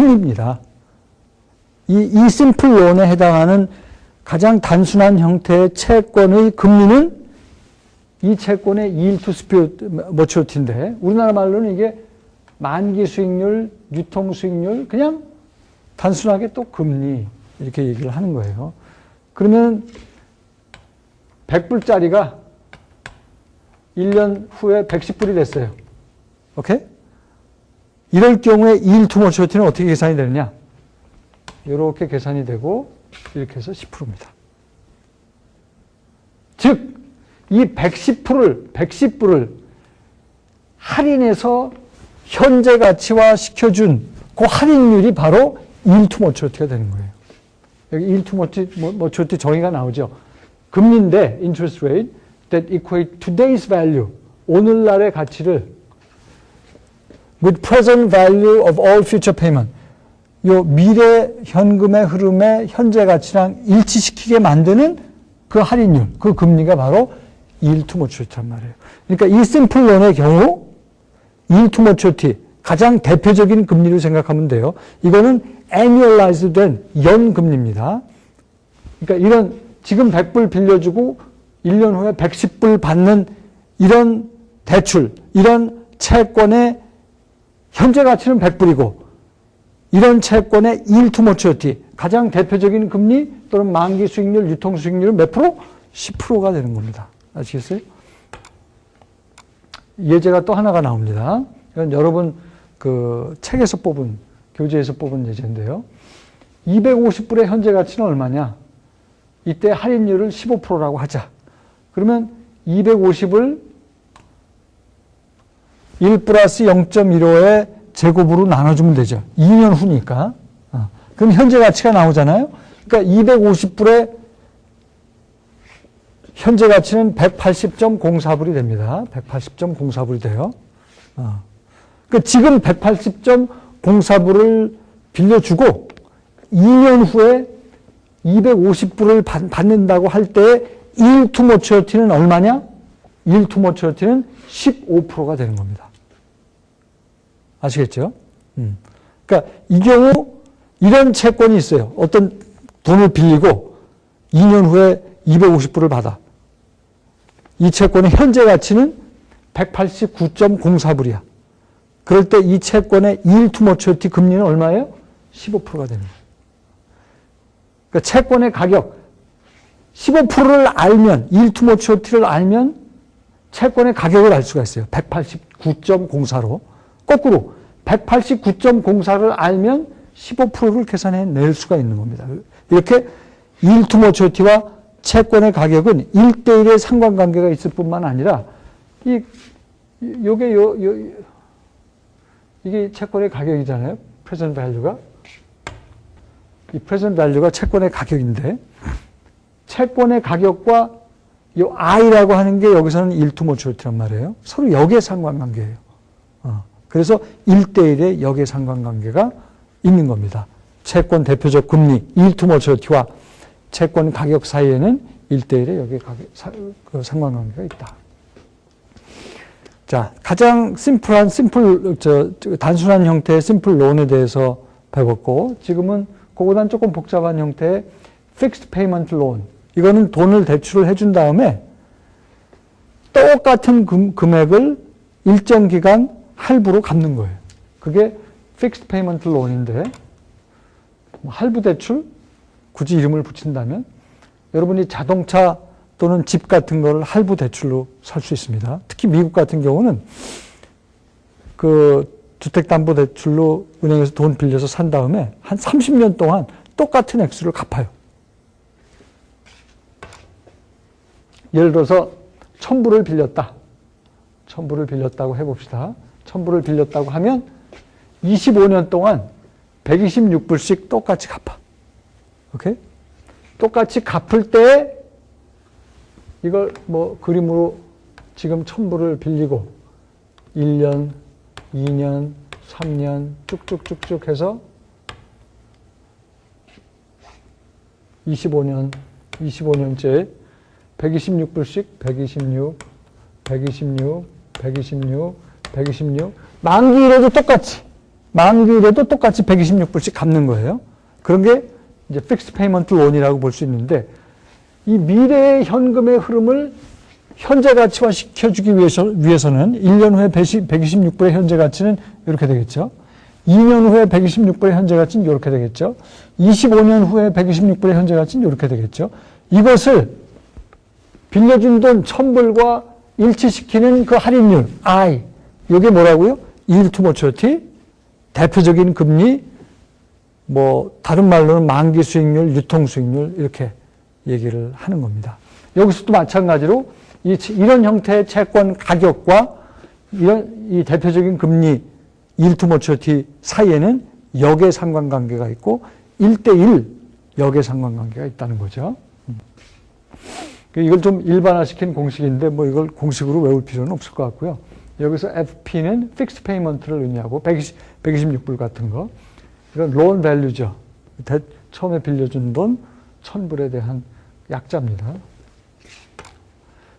금리입니다. 이 심플 론에 해당하는 가장 단순한 형태의 채권의 금리는 이 채권의 yield to maturity인데 우리나라 말로는 이게 만기 수익률, 유통 수익률, 그냥 단순하게 또 금리 이렇게 얘기를 하는 거예요. 그러면 100불짜리가 1년 후에 110불이 됐어요. 오케이? 이럴 경우에 yield to maturity는 어떻게 계산이 되느냐? 이렇게 계산이 되고 이렇게 해서 10%입니다. 즉, 이 110불을 할인해서 현재 가치화 시켜준 그 할인율이 바로 yield to maturity가 되는 거예요. 여기 yield to maturity 정의가 나오죠. 금리인데 interest rate that equate today's value, 오늘날의 가치를 with present value of all future payment, 요 미래 현금의 흐름의 현재 가치랑 일치시키게 만드는 그 할인율, 그 금리가 바로 yield to maturity란 말이에요. 그러니까 이 심플 론의 경우 yield to maturity, 가장 대표적인 금리로 생각하면 돼요. 이거는 annualized 된 연금리입니다. 그러니까 이런 지금 100불 빌려주고 1년 후에 110불 받는 이런 대출, 이런 채권의 현재 가치는 100불이고 이런 채권의 yield to maturity, 가장 대표적인 금리 또는 만기 수익률, 유통 수익률은 몇 프로? 10%가 되는 겁니다. 아시겠어요? 예제가 또 하나가 나옵니다. 이건 여러분 그 책에서 뽑은, 교재에서 뽑은 예제인데요. 250불의 현재 가치는 얼마냐? 이때 할인율을 15%라고 하자. 그러면 250을 1 플러스 0.15의 제곱으로 나눠주면 되죠. 2년 후니까. 그럼 현재 가치가 나오잖아요. 그러니까 250불의 현재 가치는 180.04불이 됩니다. 180.04불이 돼요. 그러니까 지금 180.04불을 빌려주고 2년 후에 250불을 받는다고 할 때 yield to maturity는 얼마냐? yield to maturity는 15%가 되는 겁니다. 아시겠죠? 그러니까 이 경우 이런 채권이 있어요. 어떤 돈을 빌리고 2년 후에 250불을 받아. 이 채권의 현재 가치는 189.04불이야. 그럴 때 이 채권의 yield to maturity 금리는 얼마예요? 15%가 되는 거예요. 그러니까 채권의 가격 15%를 알면, yield to maturity를 알면 채권의 가격을 알 수가 있어요. 189.04로. 거꾸로 189.04를 알면 15%를 계산해낼 수가 있는 겁니다. 이렇게 yield to maturity와 채권의 가격은 1대1의 상관관계가 있을 뿐만 아니라 이게 채권의 가격이잖아요. present value가. 이 present value가 채권의 가격인데 채권의 가격과 이 I라고 하는 게 여기서는 yield to maturity란 말이에요. 서로 역의 상관관계예요. 그래서 1대1의 역의 상관관계가 있는 겁니다. 채권 대표적 금리 yield to maturity와 채권 가격 사이에는 1대1의 역의 상관관계가 있다. 자, 가장 단순한 형태의 심플 론에 대해서 배웠고, 지금은 그보다는 조금 복잡한 형태의 fixed payment loan. 이거는 돈을 대출을 해준 다음에 똑같은 금액을 일정 기간 할부로 갚는 거예요. 그게 fixed payment loan인데, 할부 대출, 굳이 이름을 붙인다면, 여러분이 자동차 또는 집 같은 거를 할부 대출로 살 수 있습니다. 특히 미국 같은 경우는 그 주택담보대출로 은행에서 돈 빌려서 산 다음에 한 30년 동안 똑같은 액수를 갚아요. 예를 들어서 1000불을 빌렸다. 1000불을 빌렸다고 해봅시다. 1000불을 빌렸다고 하면 25년 동안 126불씩 똑같이 갚아. 오케이? 똑같이 갚을 때 이걸 뭐 그림으로 지금 1000불을 빌리고 1년, 2년, 3년 쭉쭉쭉쭉 해서 25년째 126불씩 126, 126, 126, 126 만기일에도 똑같이 만기일에도 똑같이 126불씩 갚는 거예요. 그런 게 이제 픽스 페이먼트 론이라고 볼 수 있는데, 이 미래의 현금의 흐름을 현재 가치화 시켜주기 위해서는 1년 후에 126불의 현재 가치는 이렇게 되겠죠. 2년 후에 126불의 현재 가치는 이렇게 되겠죠. 25년 후에 126불의 현재 가치는 이렇게 되겠죠. 이것을 빌려준 돈 1000불과 일치시키는 그 할인율, I. 이게 뭐라고요? yield to maturity, 대표적인 금리, 뭐 다른 말로는 만기 수익률, 유통 수익률 이렇게 얘기를 하는 겁니다. 여기서도 마찬가지로 이런 형태의 채권 가격과 이 대표적인 금리 yield to maturity 사이에는 역의 상관관계가 있고 1대1 역의 상관관계가 있다는 거죠. 이걸 좀 일반화시킨 공식인데 뭐 이걸 공식으로 외울 필요는 없을 것 같고요. 여기서 FP는 픽스 페이먼트를 의미하고 126불 같은 거. 이건 loan value죠. 처음에 빌려준 돈 1000불에 대한 약자입니다.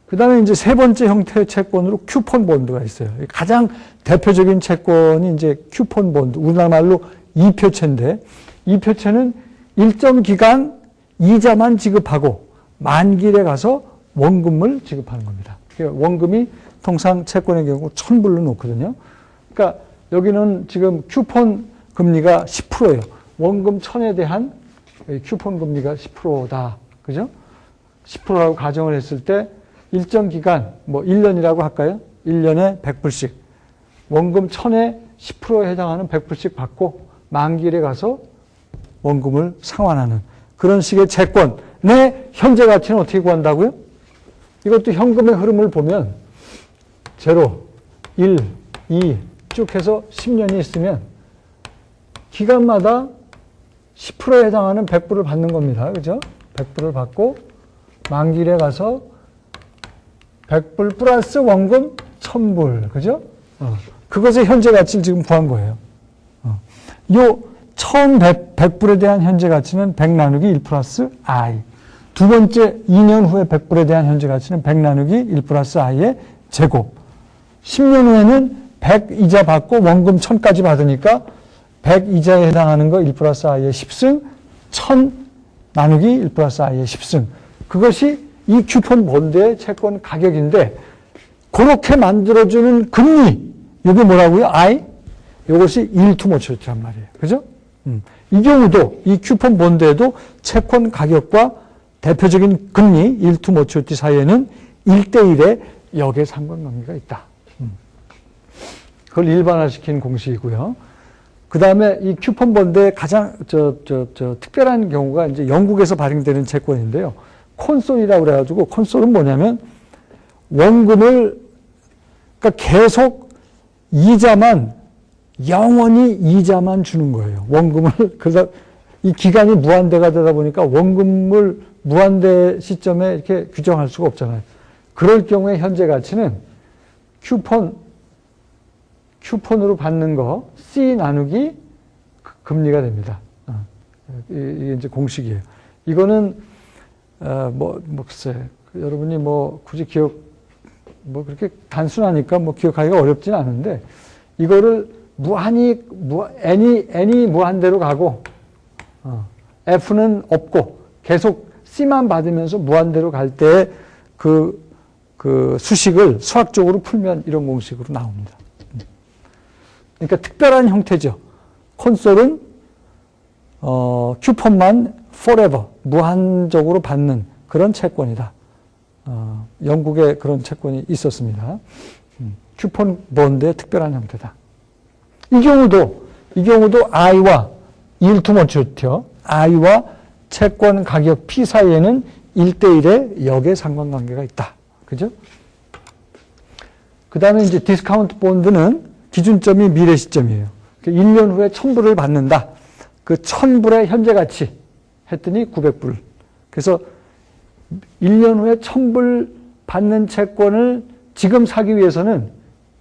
그 다음에 이제 세 번째 형태의 채권으로 쿠폰 본드가 있어요. 가장 대표적인 채권이 이제 쿠폰 본드, 우리나라 말로 이표채인데, 이표채는 일정 기간 이자만 지급하고 만기일에 가서 원금을 지급하는 겁니다. 원금이 통상 채권의 경우 1000불로 놓거든요. 그러니까 여기는 지금 쿠폰 금리가 10%예요. 원금 1000에 대한 쿠폰 금리가 10%다. 그죠? 10%라고 가정을 했을 때 일정 기간, 뭐 1년이라고 할까요? 1년에 100불씩. 원금 1000에 10%에 해당하는 100불씩 받고 만기일에 가서 원금을 상환하는 그런 식의 채권의 현재 가치는 어떻게 구한다고요? 이것도 현금의 흐름을 보면 0, 1, 2 쭉 해서 10년이 있으면 기간마다 10%에 해당하는 100불을 받는 겁니다. 그죠? 100불을 받고 만기일에 가서 100불 플러스 원금 1000불. 그죠? 그것의 현재 가치를 지금 구한 거예요. 요 1100불에 대한 현재 가치는 100 나누기 1 플러스 I. 두 번째 2년 후에 100불에 대한 현재 가치는 100 나누기 1 플러스 I의 제곱. 10년 후에는 100 이자 받고 원금 1000까지 받으니까 100 이자에 해당하는 거 1 플러스 I의 10승, 1000 나누기 1 플러스 I의 10승. 그것이 이 쿠폰 본드의 채권 가격인데, 그렇게 만들어주는 금리, 이게 뭐라고요? I? 이것이 yield to maturity란 말이에요. 그죠? 이 경우도, 이 쿠폰 본드에도 채권 가격과 대표적인 금리, yield to maturity 사이에는 1대1의 역의 상관관계가 있다. 그걸 일반화시킨 공식이고요. 그 다음에 이 쿠폰 본드의 가장, 특별한 경우가 이제 영국에서 발행되는 채권인데요. 콘솔이라고 그래가지고, 콘솔은 뭐냐면, 원금을, 그러니까 계속 이자만, 영원히 이자만 주는 거예요. 원금을. 그래서 이 기간이 무한대가 되다 보니까 원금을 무한대 시점에 이렇게 규정할 수가 없잖아요. 그럴 경우에 현재 가치는 쿠폰으로 받는 거, C 나누기 금리가 됩니다. 이게 이제 공식이에요. 이거는, 글쎄, 여러분이 굳이 그렇게 단순하니까 기억하기가 어렵진 않은데, 이거를 N이 무한대로 가고, F는 없고, 계속 C만 받으면서 무한대로 갈 때 그 수식을 수학적으로 풀면 이런 공식으로 나옵니다. 그러니까 특별한 형태죠. 콘솔은, 쿠폰만 forever, 무한적으로 받는 그런 채권이다. 영국에 그런 채권이 있었습니다. 쿠폰 본드의 특별한 형태다. 이 경우도 I와 yield to maturity, I와 채권 가격 P 사이에는 1대1의 역의 상관관계가 있다. 그죠? 그 다음에 이제 디스카운트 본드는 기준점이 미래 시점이에요. 1년 후에 1000불을 받는다. 그 1000불의 현재 가치 했더니 900불. 그래서 1년 후에 1000불 받는 채권을 지금 사기 위해서는